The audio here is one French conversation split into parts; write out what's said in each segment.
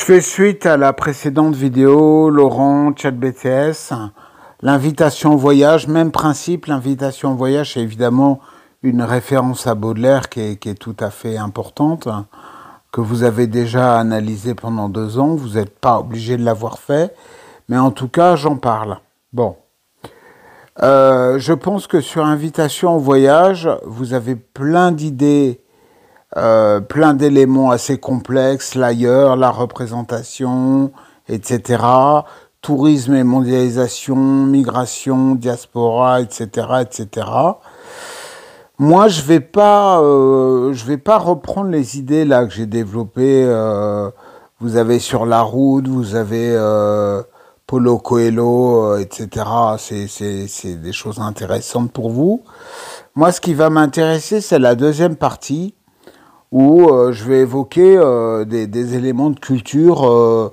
fais suite à la précédente vidéo, Laurent, ChatBTS, l'invitation au voyage, même principe, l'invitation au voyage, c'est évidemment une référence à Baudelaire qui est tout à fait importante, que vous avez déjà analysé pendant 2 ans, vous n'êtes pas obligé de l'avoir fait, mais en tout cas, j'en parle. Bon. Je pense que sur invitation au voyage, vous avez plein d'idées, plein d'éléments assez complexes, l'ailleurs, la représentation, etc. Tourisme et mondialisation, migration, diaspora, etc., etc. Moi, je vais pas reprendre les idées là que j'ai développées. Vous avez Sur la route, vous avez Paulo Coelho, etc. C'est des choses intéressantes pour vous. Moi, ce qui va m'intéresser, c'est la deuxième partie où je vais évoquer des éléments de culture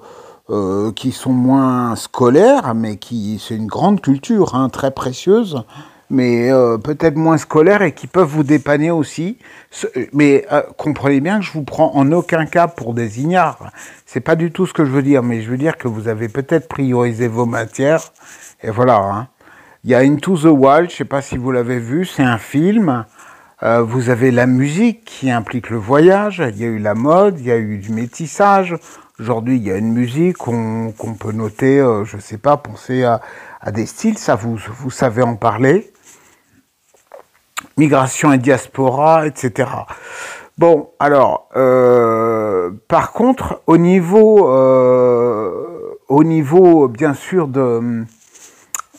qui sont moins scolaires, mais c'est une grande culture, hein, très précieuse, mais peut-être moins scolaire et qui peuvent vous dépanner aussi. Mais comprenez bien que je vous prends en aucun cas pour des ignares. C'est pas du tout ce que je veux dire, mais je veux dire que vous avez peut-être priorisé vos matières. Et voilà. Hein. Il y a Into the Wild, je sais pas si vous l'avez vu, c'est un film. Vous avez la musique qui implique le voyage. Il y a eu la mode, il y a eu du métissage. Aujourd'hui, il y a une musique qu'on peut noter, je sais pas, penser à des styles, ça vous savez en parler. Migration et diaspora, etc. Bon, alors, par contre, au niveau bien sûr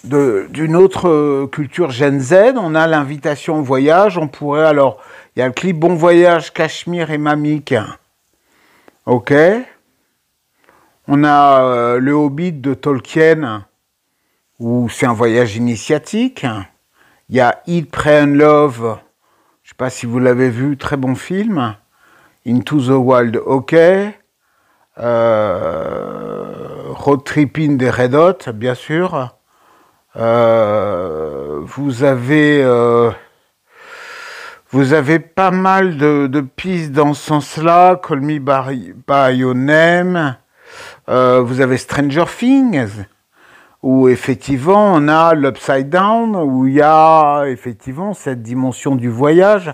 d'une autre culture Gen Z, on a l'invitation au voyage. On pourrait alors, il y a le clip Bon Voyage, Cachemire et Mamik. Ok. On a le Hobbit de Tolkien, où c'est un voyage initiatique. Il y a Eat, Pray and Love, je ne sais pas si vous l'avez vu, très bon film. Into the Wild, ok. Road Tripping des Red Hot, bien sûr. Vous avez pas mal de pistes dans ce sens-là. Call Me by Your Name. Vous avez Stranger Things, où effectivement on a l'Upside Down, où il y a effectivement cette dimension du voyage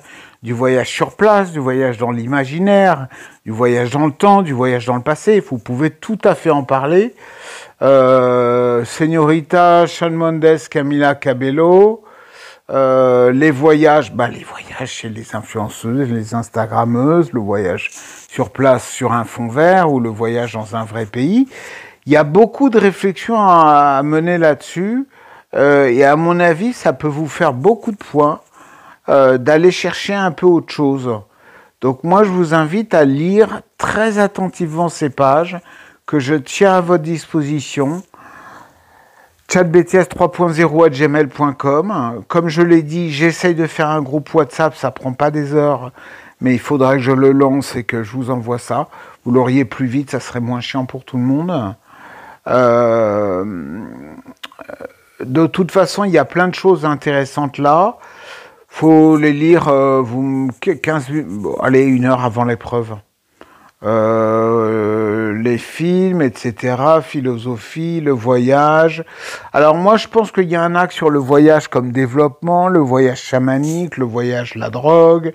sur place, du voyage dans l'imaginaire, du voyage dans le temps, du voyage dans le passé. Vous pouvez tout à fait en parler. Señorita, Shawn Mendes, Camila Cabello, les voyages chez les influenceuses, les instagrammeuses, le voyage sur place sur un fond vert ou le voyage dans un vrai pays. Il y a beaucoup de réflexions à mener là-dessus et à mon avis, ça peut vous faire beaucoup de points d'aller chercher un peu autre chose. Donc moi, je vous invite à lire très attentivement ces pages que je tiens à votre disposition. chatbts3.0@gmail.com. Comme je l'ai dit, j'essaye de faire un groupe WhatsApp, ça prend pas des heures, mais il faudra que je le lance et que je vous envoie ça. Vous l'auriez plus vite, ça serait moins chiant pour tout le monde. De toute façon, il y a plein de choses intéressantes là. Faut les lire 1 heure avant l'épreuve. Les films, etc., philosophie, le voyage. Alors moi, je pense qu'il y a un axe sur le voyage comme développement, le voyage chamanique, le voyage la drogue.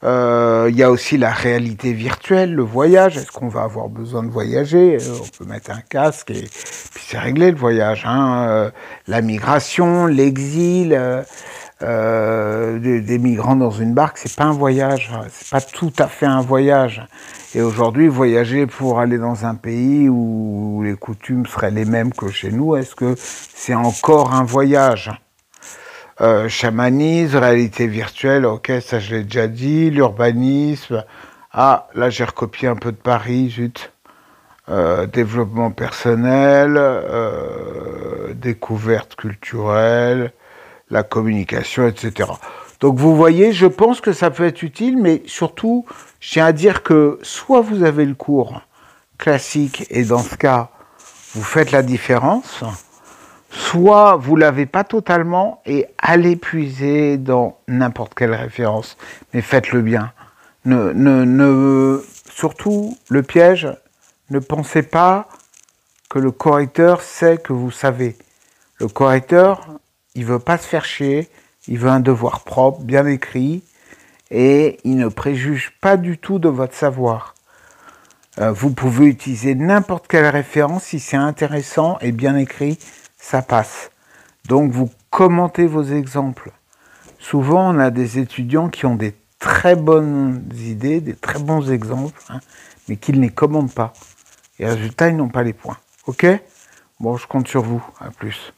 Il y a aussi la réalité virtuelle, le voyage. Est-ce qu'on va avoir besoin de voyager? On peut mettre un casque et puis c'est réglé le voyage. Hein. La migration, l'exil, des migrants dans une barque, c'est pas un voyage. C'est pas tout à fait un voyage. Et aujourd'hui, voyager pour aller dans un pays où les coutumes seraient les mêmes que chez nous, est-ce que c'est encore un voyage? Chamanisme, réalité virtuelle, ok, ça je l'ai déjà dit. L'urbanisme, ah, là j'ai recopié un peu de Paris, zut. Développement personnel, découverte culturelle, la communication, etc. Donc vous voyez, je pense que ça peut être utile, mais surtout, je tiens à dire que soit vous avez le cours classique, et dans ce cas, vous faites la différence, soit vous l'avez pas totalement, et allez puiser dans n'importe quelle référence, mais faites-le bien. Surtout, le piège, Ne pensez pas que le correcteur sait que vous savez. Le correcteur, il veut pas se faire chier, il veut un devoir propre, bien écrit, et il ne préjuge pas du tout de votre savoir. Vous pouvez utiliser n'importe quelle référence, si c'est intéressant et bien écrit, ça passe. Donc vous commentez vos exemples. Souvent, on a des étudiants qui ont des très bonnes idées, des très bons exemples, hein, mais qui ne les commentent pas. Et résultat, ils n'ont pas les points. Ok ? Bon, je compte sur vous. À plus.